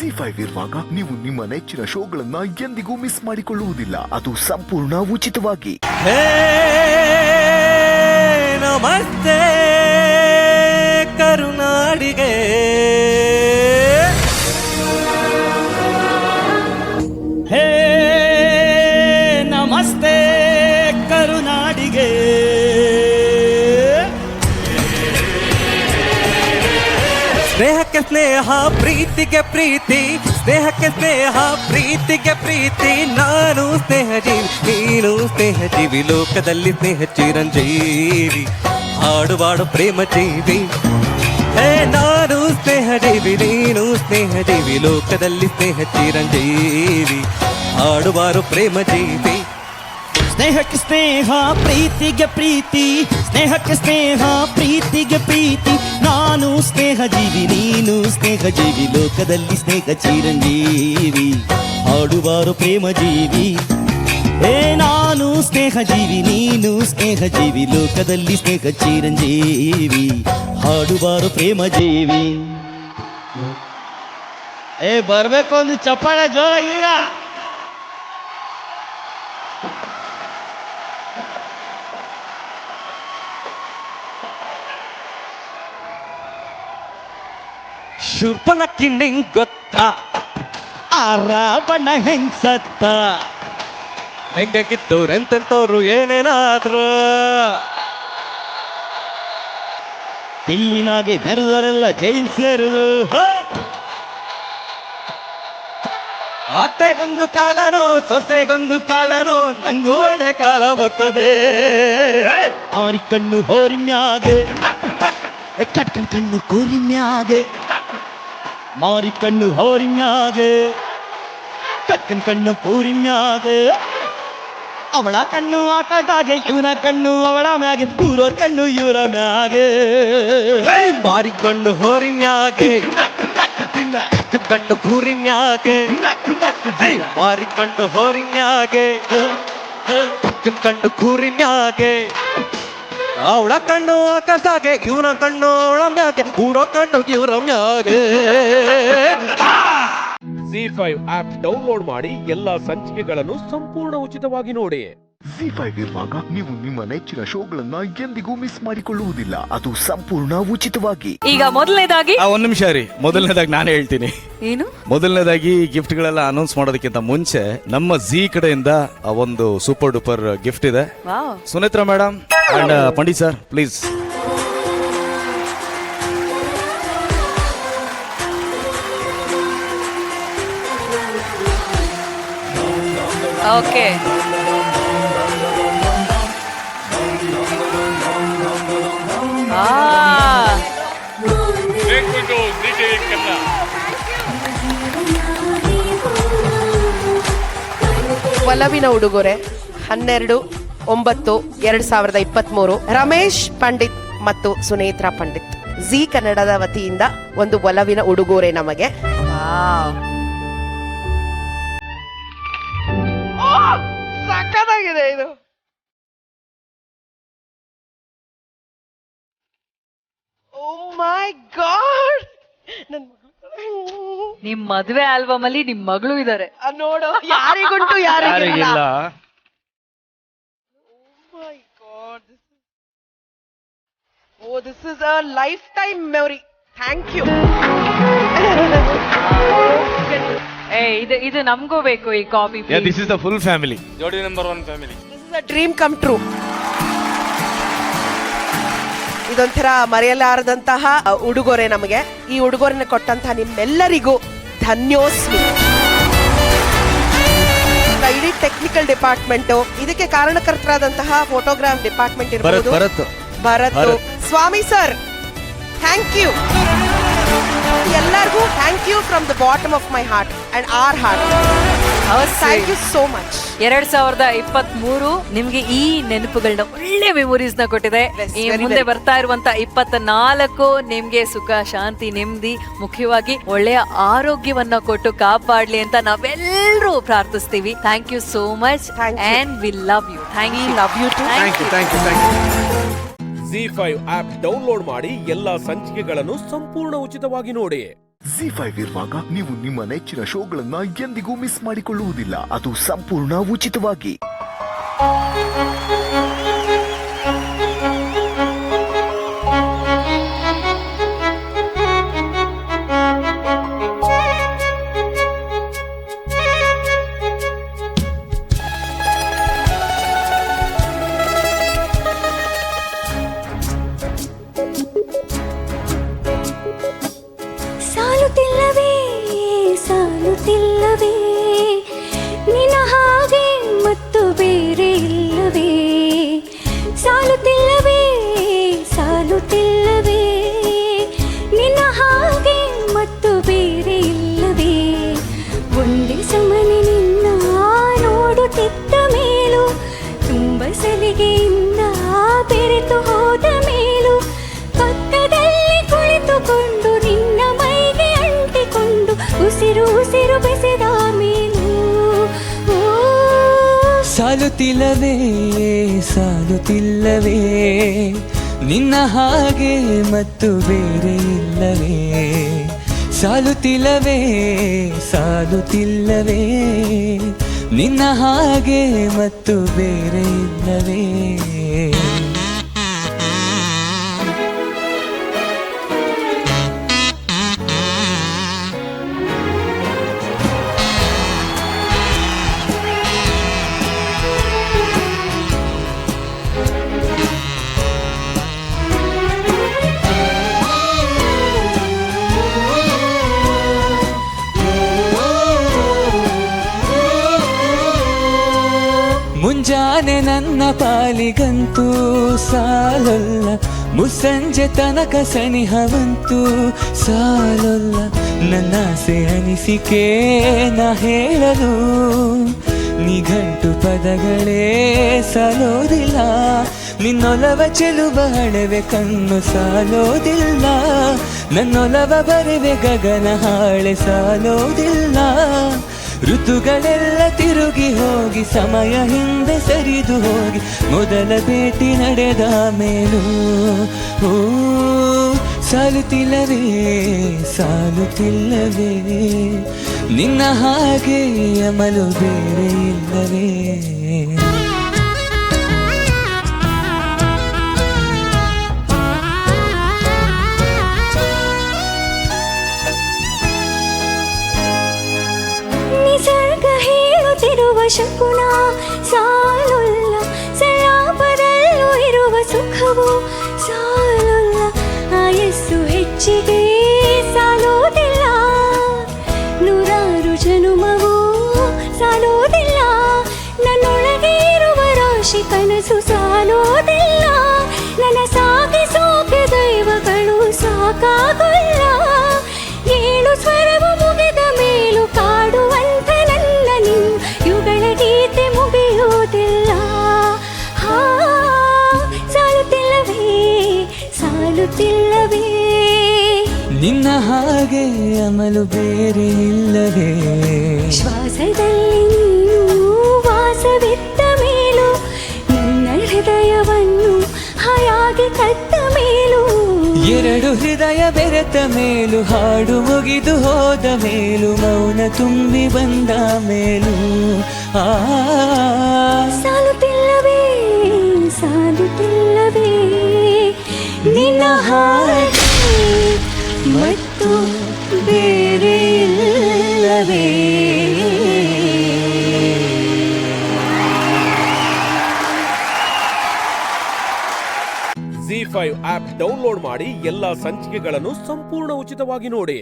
ZEE5 ಇರುವಾಗ ನೀವು ನಿಮ್ಮ ನೆಚ್ಚಿನ ಶೋಗಳನ್ನ ಎಂದಿಗೂ ಮಿಸ್ ಮಾಡಿಕೊಳ್ಳುವುದಿಲ್ಲ. ಅದು ಸಂಪೂರ್ಣ ಉಚಿತವಾಗಿ. ನಮಸ್ತೆ ಕರುನಾಡಿಗೆ, ಹೇ ನಮಸ್ತೆ ಕರುನಾಡಿಗೆ. ಸ್ನೇಹಕ್ಕೆ ಸ್ನೇಹ, ಪ್ರೀತಿಗೆ ಪ್ರೀತಿ, ಸ್ನೇಹಕ್ಕೆ ಸ್ನೇಹ, ಪ್ರೀತಿಗೆ ಪ್ರೀತಿ. ನಾನು ಸ್ನೇಹ ಜೀವಿ, ನೀನು ಸ್ನೇಹ ಜೀವಿ, ಲೋಕದಲ್ಲಿ ಸ್ನೇಹ ಚಿರಂಜೀವಿ, ಹಾಡುವಾಡು ಪ್ರೇಮ ಜೀವಿ. ಹೇ ನಾನು ಸ್ನೇಹ ಜೀವಿ, ನೀನು ಸ್ನೇಹ ಜೀವಿ, ಲೋಕದಲ್ಲಿ ಸ್ನೇಹ ಚಿರಂಜೀವಿ, ಹಾಡುವಾರು ಪ್ರೇಮ ಜೀವಿ. ಸ್ನೇಹಕ್ಕೆ ಸ್ನೇಹ, ಪ್ರೀತಿಗೆ ಪ್ರೀತಿ, ಸ್ನೇಹಕ್ಕೆ ಸ್ನೇಹ, ಪ್ರೀತಿಗೆ ಪ್ರೀತಿ. ನಾನು ಸ್ನೇಹ ಜೀವಿ, ನೀನು ಸ್ನೇಹ ಜೀವಿ, ಲೋಕದಲ್ಲಿ ಸ್ನೇಹ ಚಿರಂಜೀವಿ, ಹಾಡುವಾರು ಪ್ರೇಮ ಜೀವಿ. ಹೇ ನಾನು ಸ್ನೇಹ ಜೀವಿ, ನೀನು ಸ್ನೇಹ ಜೀವಿ, ಲೋಕದಲ್ಲಿ ಸ್ನೇಹ ಚಿರಂಜೀವಿ, ಹಾಡುವಾರು ಪ್ರೇಮ ಜೀವಿ. ಬರ್ಬೇಕು ಒಂದು ಚಪ್ಪಾಳೆ ಜೋರಾಗಿ ಈಗ. ಶೂರ್ಪನಖಿ ನಿಂಗ್ ಗೊತ್ತಾ ಆ ರಾವಣ ಹೆಂಗ್ ಸತ್ತ? ಹೆಂಗೆ ಕಿತ್ತವ್ರು ಎಂತೆಂತವ್ರು ಏನೇನಾದ್ರು, ತಿಲ್ಲಿನಾಗೆ ಬೆರೆದವರೆಲ್ಲ ಜೈಲ್ ಸೇರುದು. ಅತ್ತೆಗೊಂದು ಕಾಲನೋ ಸೊಸೆಗೊಂದು ಕಾಲನೋ, ನಂಗೂ ಒಳ್ಳೆ ಕಾಲ ಬರ್ತದೆ. ಅವರಿ ಕಣ್ಣು ಹೋರಿಮ್ಯಾಗೆ, ಕಟ್ಟನ್ ಕಣ್ಣು ಕೂರಿಮ್ಯಾಗೆ, ಮಾರಿ ಕಣ್ಣು ಹೋರಿಮ್ಯಾಗೆ, ಕಟ್ಟನ್ ಕಣ್ಣು ಕೂರಿಮ್ಯಾಗೆ. ಅವಳ ಕಣ್ಣು ಆಕಾಶಾಗೆ, ಇವನ ಕಣ್ಣು ಅವಳ ಮ್ಯಾಗೆ, ಕೂರೋರ್ ಕಣ್ಣು ಇವರ ಮ್ಯಾಗೆ. ಮಾರಿ ಕಣ್ಣು ಹೋರಿಮ್ಯಾಗೆ, ಕಣ್ಣು ಕೂರಿಮ್ಯಾಗೆ, ಮಾರಿ ಕಣ್ಣು ಹೋರಿಮ್ಯಾಗೆ, ಕಣ್ಣು ಕೂರಿಮ್ಯಾಗೆ. ಅವಳ ಕಣ್ಣು ಆಕಾಶಾಗೆ, ಇವನ ಕಣ್ಣು ಅವಳ ಮ್ಯಾಗೆ, ಕೂರೋ ಕಣ್ಣು ಇವರ ಮ್ಯಾಗೆ. ZEE5 ಆಪ್ ಡೌನ್ಲೋಡ್ ಮಾಡಿ ಎಲ್ಲಾ ಸಂಚಿಕೆಗಳನ್ನು ಸಂಪೂರ್ಣ ಉಚಿತವಾಗಿ ನೋಡಿ. ZEE5 ಇರುವಾಗ ನೀವು ನಿಮ್ಮ ನೆಚ್ಚಿನ ಶೋಗಳನ್ನ ಎಂದಿಗೂ ಮಿಸ್ ಮಾಡಿಕೊಳ್ಳುವುದಿಲ್ಲ. ಅದು ಸಂಪೂರ್ಣ ಉಚಿತವಾಗಿ. ಈಗ ಮೊದಲನೇದಾಗಿ ಒಂದ್ ನಿಮಿಷ ರೀ, ಮೊದಲನೇದಾಗಿ ನಾನು ಹೇಳ್ತೀನಿ. ಏನು? ಮೊದಲನೇದಾಗಿ ಗಿಫ್ಟ್ ಗಳೆಲ್ಲ ಅನೌನ್ಸ್ ಮಾಡೋದಕ್ಕಿಂತ ಮುಂಚೆ ನಮ್ಮ ZEE ಕಡೆಯಿಂದ ಒಂದು ಸೂಪರ್ ಡೂಪರ್ ಗಿಫ್ಟ್ ಇದೆ. Wow. Sunetra madam and Pandit sir please. Okay. ಒಲವಿನ ಉಡುಗೊರೆ 12/9/2023 ರಮೇಶ್ ಪಂಡಿತ್ ಮತ್ತು ಸುನೇತ್ರಾ ಪಂಡಿತ್ ZEE ಕನ್ನಡದ ವತಿಯಿಂದ ಒಂದು ಒಲವಿನ ಉಡುಗೊರೆ ನಮಗೆ. ಸಕ್ಕತ್ತಾಗಿದೆ ಇದು. ಓ ಮೈ ಗಾಡ್, ನಿಮ್ ಮದ್ವೆ ಆಲ್ಬಮ್ ಅಲ್ಲಿ ನಿಮ್ ಮಗಳು ಇದಾರೆ ನೋಡು, ಯಾರಿಗುಂಟು ಯಾರಿಗಿಲ್ಲ. Oh my God, this is a lifetime memory. Thank you. ಇದು ನಮಗೂ ಬೇಕು ಈ copy. This is the full family, Jodi number 1 family. This is a dream come true. ಇದೊಂಥರ ಮರೆಯಲಾರದಂತಹ ಉಡುಗೊರೆ ನಮಗೆ. ಈ ಉಡುಗೊರೆನ ಕೊಟ್ಟಂತಹ ನಿಮ್ಮೆಲ್ಲರಿಗೂ ಧನ್ಯೋಸ್ಮಿ. ಇಡೀ ಟೆಕ್ನಿಕಲ್ ಡಿಪಾರ್ಟ್ಮೆಂಟ್, ಇದಕ್ಕೆ ಕಾರಣಕರ್ತರಾದಂತಹ ಫೋಟೋಗ್ರಾಫ್ ಡಿಪಾರ್ಟ್ಮೆಂಟ್ ಇರ್ಬೋದು, Bharat, Swamy sir, thank you. ಎಲ್ಲರಿಗೂ thank you from the bottom of my heart and our heart. Thank you so much. 2023 ನಿಮ್ಗೆ ಈ ನೆನಪುಗಳನ್ನ, ಒಳ್ಳೆ ಮೆಮೊರೀಸ್ ನ ಕೊಟ್ಟಿದೆ. ಈ ಮುಂದೆ ಬರ್ತಾ ಇರುವಂತ 24 ನಿಮ್ಗೆ ಸುಖ, ಶಾಂತಿ, ನೆಮ್ಮದಿ, ಮುಖ್ಯವಾಗಿ ಒಳ್ಳೆಯ ಆರೋಗ್ಯವನ್ನ ಕೊಟ್ಟು ಕಾಪಾಡ್ಲಿ ಅಂತ ನಾವೆಲ್ಲರೂ ಪ್ರಾರ್ಥಿಸ್ತೀವಿ. Thank you so much and we love you. Thank you. Love you too. Thank you. ZEE5 app download ಮಾಡಿ ಎಲ್ಲಾ ಸಂಚಿಕೆಗಳನ್ನು ಸಂಪೂರ್ಣ ಉಚಿತವಾಗಿ ನೋಡಿ. Z5 ಇರುವಾಗ ನೀವು ನಿಮ್ಮ ನೆಚ್ಚಿನ ಶೋಗಳನ್ನ ಎಂದಿಗೂ ಮಿಸ್ ಮಾಡಿಕೊಳ್ಳುವುದಿಲ್ಲ. ಅದು ಸಂಪೂರ್ಣ ಉಚಿತವಾಗಿ. ಸಾಲುತ್ತಿಲ್ಲವೇ ಸಾಲುತ್ತಿಲ್ಲವೇ ನಿನ್ನ ಹಾಗೆ ಮತ್ತು ಬೇರೆ ಇಲ್ಲವೇ ಸಾಲುತ್ತಿಲ್ಲವೇ ಸಾಲುತ್ತಿಲ್ಲವೇ ನಿನ್ನ ಹಾಗೆ ಮತ್ತು ಬೇರೆ ಇಲ್ಲವೇ ಒಂದೇ ಸಮನೆ ನಿನ್ನ ನೋಡುತ್ತಿದ್ದ ಮೇಲೂ ತುಂಬ ಸಲಿಗೆಯಿಂದ ಬೆರೆತು ಹೋದ ಮೇಲೂ ಪಕ್ಕದಲ್ಲಿ ಕುಳಿತುಕೊಂಡು ನಿನ್ನ ಮೈಗೆ ಅಂಟಿಕೊಂಡು ಉಸಿರು ಉಸಿರು ಬೆಸೆದ ಮೇಲೂ ಸಾಲುತ್ತಿಲ್ಲವೇ ಸಾಲುತ್ತಿಲ್ಲವೇ ನಿನ್ನ ಹಾಗೆ ಮತ್ತು ಬೇರೆ ಇಲ್ಲವೇ ಸಾಲುತ್ತಿಲ್ಲವೇ ಸಾಲುತ್ತಿಲ್ಲವೇ ನಿನ್ನ ಹಾಗೆ ಮತ್ತು ಬೇರೆ ಇಲ್ಲವೇ ಮುಂಜಾನೆ ನನ್ನ ಪಾಲಿಗಂತೂ ಸಾಲೊಲ್ಲ ಮುಸ್ಸಂಜೆ ತನಕ ಸನಿಹವಂತೂ ಸಾಲೊಲ್ಲ ನನ್ನ ಆಸೆ ಅನಿಸಿಕೆ ನಾ ಹೇಳಲು ನಿಘಂಟು ಪದಗಳೇ ಸಾಲೋದಿಲ್ಲ ನಿನ್ನೊಲವ ಚೆಲುವ ಹಣವೆ ಕಣ್ಣು ಸಾಲೋದಿಲ್ಲ ನನ್ನೊಲವ ಬರೆವೆ ಗಗನ ಹಾಳೆ ಸಾಲೋದಿಲ್ಲ ಋತುಗಳೆಲ್ಲ ತಿರುಗಿ ಹೋಗಿ ಸಮಯ ಹಿಂದೆ ಸರಿದು ಹೋಗಿ ಮೊದಲ ಭೇಟಿ ನಡೆದ ಮೇಲೂ ಓ ಸಾಲುತ್ತಿಲ್ಲವೇ ಸಾಲುತ್ತಿಲ್ಲವೇ ನಿನ್ನ ಹಾಗೆ ಅಮಲು ಬೇರೆ ಇಲ್ಲವೇ ನಿಸರ್ಗ ಹೇಳುತ್ತಿರುವ ಶಕುನ ಸಾಲುಲ್ಲ ಸಲಾಪದಲ್ಲೂ ಇರುವ ಸುಖವು ಸಾಲುಲ್ಲ ಆಯಸ್ಸು ಹೆಚ್ಚಿಗೆ ಸಾಲೋದಿಲ್ಲ ನೂರಾರು ಜನುಮವು ಸಾಲೋದಿಲ್ಲ ನನ್ನೊಳಗೆ ಇರುವ ರಾಶಿ ಕನಸು ಸಾಲೋದಿಲ್ಲ ನನ್ನ ಸಾಗಿಸೋಕೆ ದೈವಗಳು ಸಾಕಾಗಲ್ಲ ಏಳು ಸ್ವರವು ಮುಗಿದ ಮೇಲೂ ಕಾಡುವಂತ ನನ್ನ ನಿನ್ನ ಯುಗಳ ಗೀತೆ ಮುಗಿಯುವುದಿಲ್ಲ ಸಾಲುತ್ತಿಲ್ಲವೇ ಸಾಲುತ್ತಿಲ್ಲವೇ ನಿನ್ನ ಹಾಗೆ ಅಮಲು ಬೇರೆ ಇಲ್ಲವೇ ಶ್ವಾಸದಲ್ಲಿ ನೀನು ವಾಸವಿದ್ದ ಮೇಲೂ ನನ್ನ ಹೃದಯವನ್ನು ಹಾಯಾಗಿ ಕಟ್ಟ ಮೇಲೂ ಎರಡು ಹೃದಯ ಬೆರೆತ ಮೇಲೂ ಹಾಡು ಮುಗಿದು ಹೋದ ಮೇಲೂ ಮೌನ ತುಂಬಿ ಬಂದ ಮೇಲೂ ಸಾಲುತ್ತಿಲ್ಲವೇ ಸಾಲುತ್ತಿಲ್ಲವೇ ನಿನ್ನ ಹಾಗೆ ಮತ್ತು ಬೇರೆ ಇಲ್ಲವೇ Z5 ಆಪ್ ಡೌನ್ಲೋಡ್ ಮಾಡಿ ಎಲ್ಲಾ ಸಂಚಿಕೆಗಳನ್ನು ಸಂಪೂರ್ಣ ಉಚಿತವಾಗಿ ನೋಡಿ.